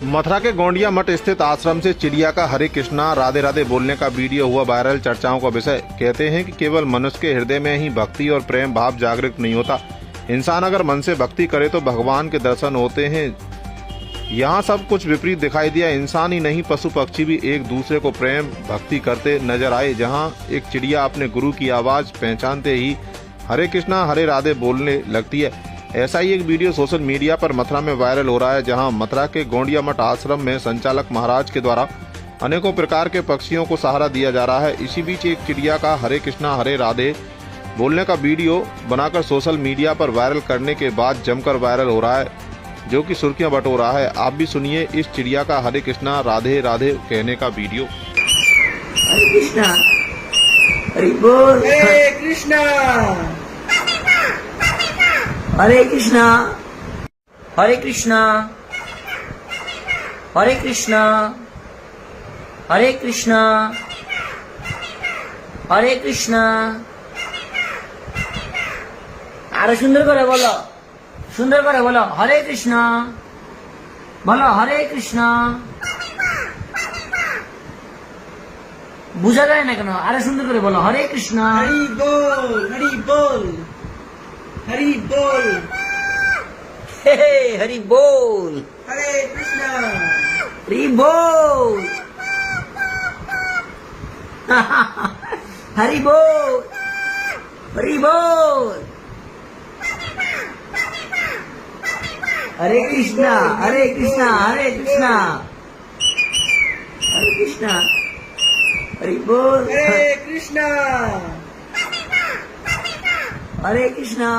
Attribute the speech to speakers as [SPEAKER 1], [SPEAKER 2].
[SPEAKER 1] मथुरा के गोंडिया मठ स्थित आश्रम से चिड़िया का हरे कृष्णा राधे राधे बोलने का वीडियो हुआ वायरल। चर्चाओं का विषय। कहते हैं कि केवल मनुष्य के हृदय में ही भक्ति और प्रेम भाव जागृत नहीं होता, इंसान अगर मन से भक्ति करे तो भगवान के दर्शन होते हैं। यहाँ सब कुछ विपरीत दिखाई दिया। इंसान ही नहीं, पशु पक्षी भी एक दूसरे को प्रेम भक्ति करते नजर आए। जहाँ एक चिड़िया अपने गुरु की आवाज पहचानते ही हरे कृष्णा हरे राधे बोलने लगती है। ऐसा ही एक वीडियो सोशल मीडिया पर मथुरा में वायरल हो रहा है, जहां मथुरा के गोंडिया मठ आश्रम में संचालक महाराज के द्वारा अनेकों प्रकार के पक्षियों को सहारा दिया जा रहा है। इसी बीच एक चिड़िया का हरे कृष्णा हरे राधे बोलने का वीडियो बनाकर सोशल मीडिया पर वायरल करने के बाद जमकर वायरल हो रहा है, जो कि सुर्खियां बटोर रहा है। आप भी सुनिए इस चिड़िया का हरे कृष्णा राधे राधे कहने का वीडियो।
[SPEAKER 2] हरे कृष्णा हरि बोल,
[SPEAKER 3] हरे कृष्णा
[SPEAKER 2] हरे कृष्णा हरे कृष्णा हरे कृष्णा हरे कृष्णा हरे कृष्णा। আরো সুন্দর করে বলো, সুন্দর করে বলো হরে কৃষ্ণ, বলো হরে কৃষ্ণ। বুঝা যায় না কেন? আরো সুন্দর করে বলো হরে কৃষ্ণ।
[SPEAKER 3] हरि बोल हरि बोल हरि बोल
[SPEAKER 2] हे हे, हरि बोल
[SPEAKER 3] हरे कृष्णा
[SPEAKER 2] हरि बोल हरि बोल हरि बोल। हरे कृष्णा हरे कृष्णा हरे कृष्णा हरे कृष्णा हरि बोल
[SPEAKER 3] हरे कृष्णा
[SPEAKER 2] हरे कृष्णा।